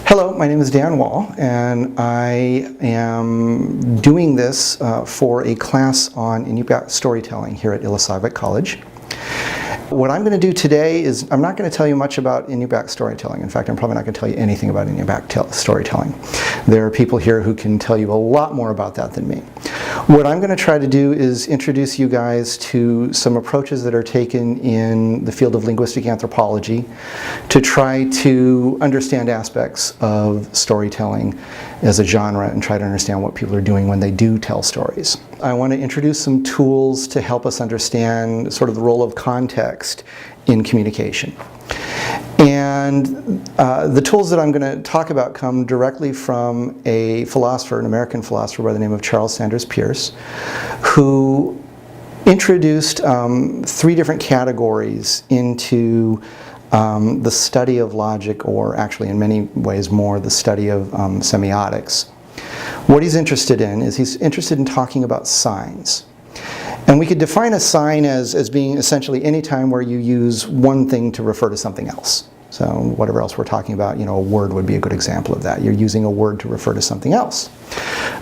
Hello, my name is Dan Wall, and I am doing this for a class on Inupiaq storytelling here at Ilisagvik College. What I'm going to do today is, I'm not going to tell you much about Inupiaq storytelling. In fact, I'm probably not going to tell you anything about Inupiaq storytelling. There are people here who can tell you a lot more about that than me. What I'm going to try to do is introduce you guys to some approaches that are taken in the field of linguistic anthropology to try to understand aspects of storytelling as a genre and try to understand what people are doing when they do tell stories. I want to introduce some tools to help us understand sort of the role of context in communication. And the tools that I'm going to talk about come directly from a philosopher, an American philosopher by the name of Charles Sanders Peirce, who introduced three different categories into the study of logic, or actually in many ways more the study of semiotics. What he's interested in is he's interested in talking about signs. And we could define a sign as being essentially any time where you use one thing to refer to something else. So whatever else we're talking about, a word would be a good example of that. You're using a word to refer to something else.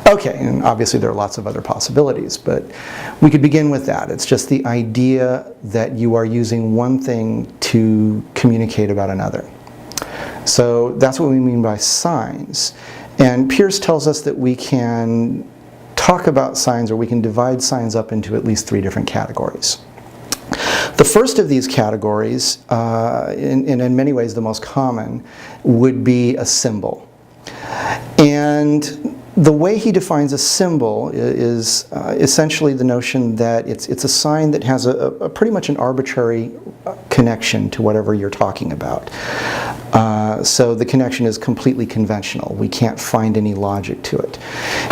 Okay, and obviously there are lots of other possibilities, but we could begin with that. It's just the idea that you are using one thing to communicate about another. So that's what we mean by signs. And Peirce tells us that we can talk about signs, or we can divide signs up into at least three different categories. The first of these categories, and in many ways the most common, would be a symbol. And the way he defines a symbol is essentially the notion that it's a sign that has a pretty much an arbitrary connection to whatever you're talking about. So the connection is completely conventional. We can't find any logic to it.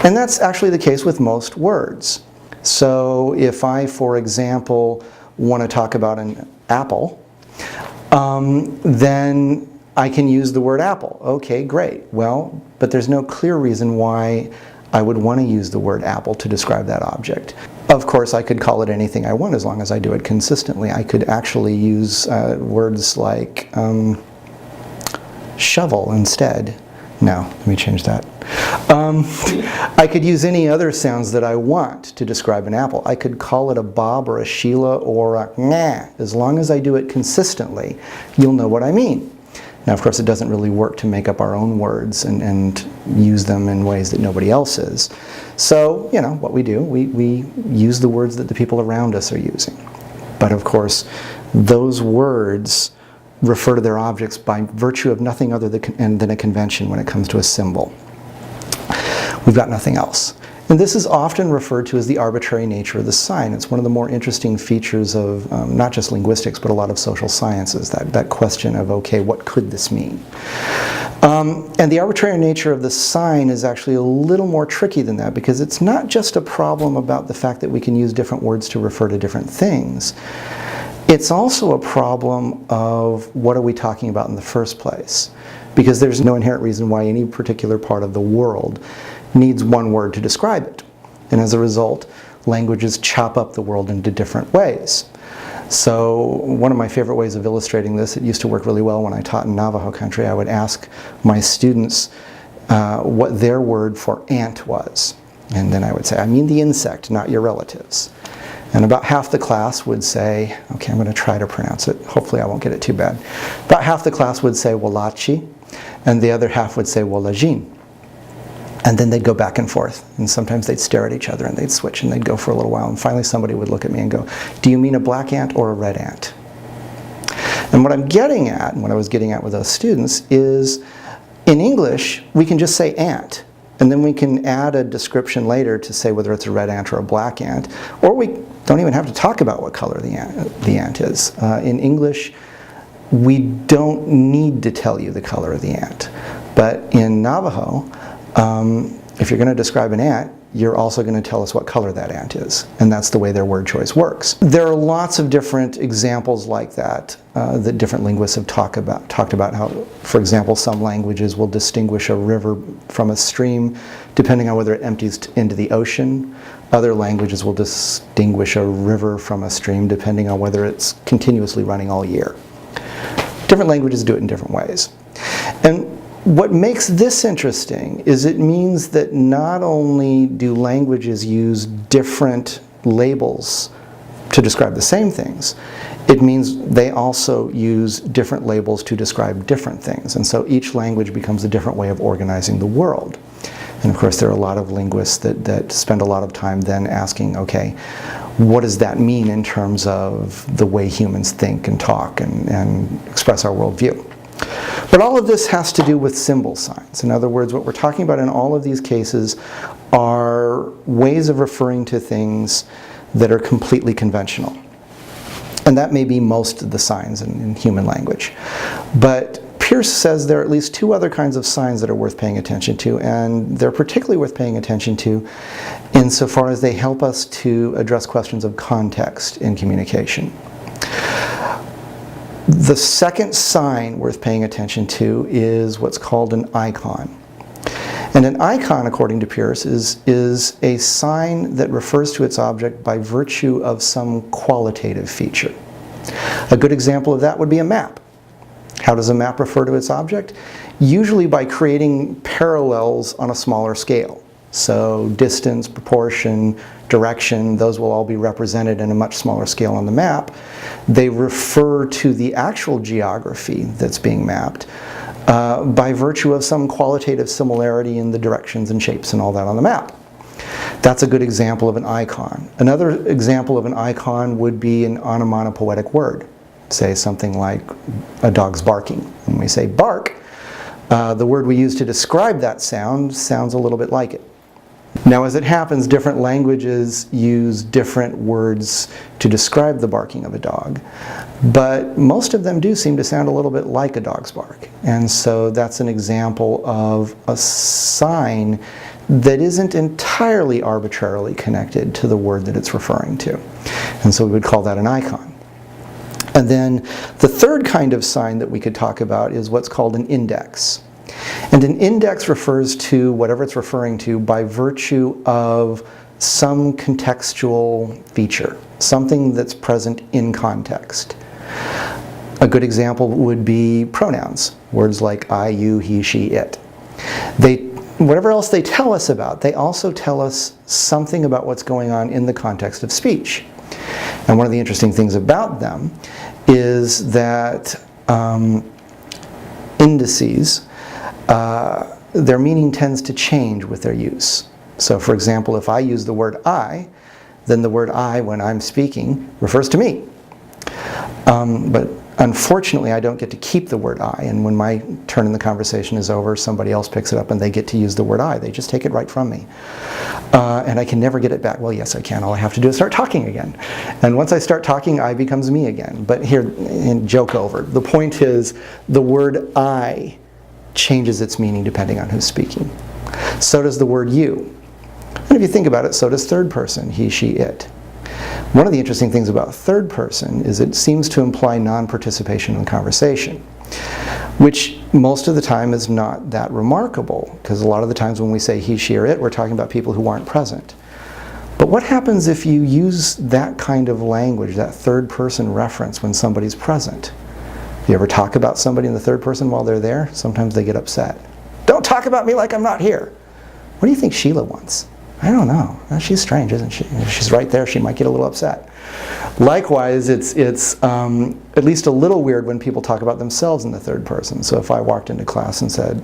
And that's actually the case with most words. So if I, for example, want to talk about an apple, then I can use the word apple. Okay, great. Well, but there's no clear reason why I would want to use the word apple to describe that object. Of course, I could call it anything I want as long as I do it consistently. I could actually use words like shovel instead. No, let me change that. I could use any other sounds that I want to describe an apple. I could call it a Bob or a Sheila or a nah. As long as I do it consistently, you'll know what I mean. Now, of course, it doesn't really work to make up our own words and use them in ways that nobody else is. So, what we do, we use the words that the people around us are using. But of course, those words refer to their objects by virtue of nothing other than a convention when it comes to a symbol. We've got nothing else. And this is often referred to as the arbitrary nature of the sign. It's one of the more interesting features of not just linguistics, but a lot of social sciences, that question of, okay, what could this mean? And the arbitrary nature of the sign is actually a little more tricky than that, because it's not just a problem about the fact that we can use different words to refer to different things. It's also a problem of what are we talking about in the first place, because there's no inherent reason why any particular part of the world needs one word to describe it. And as a result, languages chop up the world into different ways. So one of my favorite ways of illustrating this, it used to work really well when I taught in Navajo country. I would ask my students what their word for ant was. And then I would say, I mean the insect, not your relatives. And about half the class would say, okay, I'm going to try to pronounce it. Hopefully I won't get it too bad. About half the class would say Walachi, and the other half would say Walajin. And then they'd go back and forth. And sometimes they'd stare at each other, and they'd switch, and they'd go for a little while. And finally somebody would look at me and go, do you mean a black ant or a red ant? And what I'm getting at, and what I was getting at with those students, is in English, we can just say ant. And then we can add a description later to say whether it's a red ant or a black ant. Or we don't even have to talk about what color the ant is. In English, we don't need to tell you the color of the ant. But in Navajo, if you're going to describe an ant, you're also going to tell us what color that ant is. And that's the way their word choice works. There are lots of different examples like that that different linguists have talked about how, for example, some languages will distinguish a river from a stream depending on whether it empties into the ocean. Other languages will distinguish a river from a stream depending on whether it's continuously running all year. Different languages do it in different ways. And What makes this interesting is it means that not only do languages use different labels to describe the same things, it means they also use different labels to describe different things. And so each language becomes a different way of organizing the world. And of course there are a lot of linguists that spend a lot of time then asking, okay, what does that mean in terms of the way humans think and talk and express our worldview? But all of this has to do with symbol signs. In other words, what we're talking about in all of these cases are ways of referring to things that are completely conventional. And that may be most of the signs in human language. But Peirce says there are at least two other kinds of signs that are worth paying attention to, and they're particularly worth paying attention to insofar as they help us to address questions of context in communication. The second sign worth paying attention to is what's called an icon. And an icon, according to Peirce, is a sign that refers to its object by virtue of some qualitative feature. A good example of that would be a map. How does a map refer to its object? Usually by creating parallels on a smaller scale. So distance, proportion, direction, those will all be represented in a much smaller scale on the map. They refer to the actual geography that's being mapped by virtue of some qualitative similarity in the directions and shapes and all that on the map. That's a good example of an icon. Another example of an icon would be an onomatopoetic word. Say something like a dog's barking. When we say bark, the word we use to describe that sound sounds a little bit like it. Now, as it happens, different languages use different words to describe the barking of a dog, but most of them do seem to sound a little bit like a dog's bark. And so that's an example of a sign that isn't entirely arbitrarily connected to the word that it's referring to. And so we would call that an icon. And then the third kind of sign that we could talk about is what's called an index. And an index refers to whatever it's referring to by virtue of some contextual feature, something that's present in context. A good example would be pronouns, words like I, you, he, she, it. Whatever else they tell us about, they also tell us something about what's going on in the context of speech. And one of the interesting things about them is that indices, their meaning tends to change with their use. So for example, if I use the word I, then the word I, when I'm speaking, refers to me. But unfortunately, I don't get to keep the word I, and when my turn in the conversation is over, somebody else picks it up and they get to use the word I. They just take it right from me. And I can never get it back. Well, yes, I can. All I have to do is start talking again. And once I start talking, I becomes me again. But here, and joke over. The point is, the word I changes its meaning depending on who's speaking. So does the word you. And if you think about it, so does third person, he, she, it. One of the interesting things about third person is it seems to imply non-participation in the conversation, which most of the time is not that remarkable, because a lot of the times when we say he, she, or it, we're talking about people who aren't present. But what happens if you use that kind of language, that third person reference, when somebody's present? You ever talk about somebody in the third person while they're there? Sometimes they get upset. Don't talk about me like I'm not here. What do you think Sheila wants? I don't know. She's strange, isn't she? If she's right there, she might get a little upset. Likewise, it's at least a little weird when people talk about themselves in the third person. So if I walked into class and said,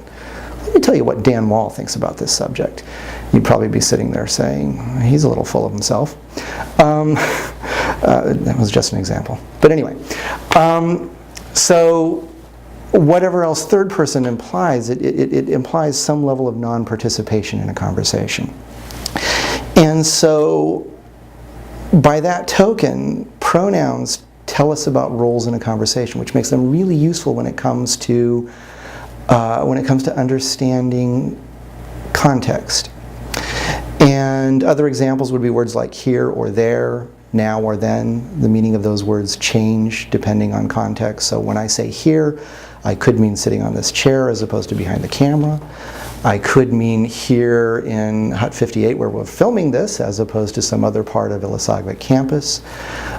let me tell you what Dan Wall thinks about this subject, you'd probably be sitting there saying, he's a little full of himself. That was just an example. But anyway, so whatever else third person implies, it implies some level of non-participation in a conversation. And so, by that token, pronouns tell us about roles in a conversation, which makes them really useful when it comes to understanding context. And other examples would be words like here or there, now or then. The meaning of those words change depending on context. So when I say here, I could mean sitting on this chair as opposed to behind the camera. I could mean here in Hut 58 where we're filming this as opposed to some other part of Illisagvik campus.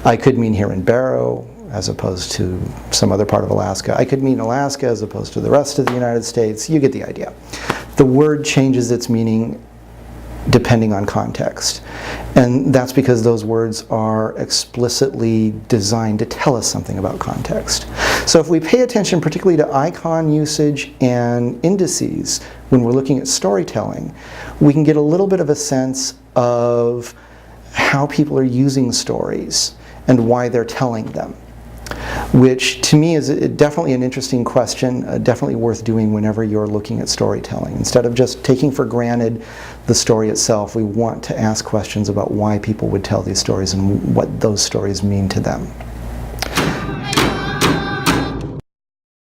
I could mean here in Barrow as opposed to some other part of Alaska. I could mean Alaska as opposed to the rest of the United States. You get the idea. The word changes its meaning depending on context. And that's because those words are explicitly designed to tell us something about context. So if we pay attention particularly to icon usage and indices when we're looking at storytelling, we can get a little bit of a sense of how people are using stories and why they're telling them, which to me is definitely an interesting question, definitely worth doing whenever you're looking at storytelling. Instead of just taking for granted the story itself, we want to ask questions about why people would tell these stories and what those stories mean to them.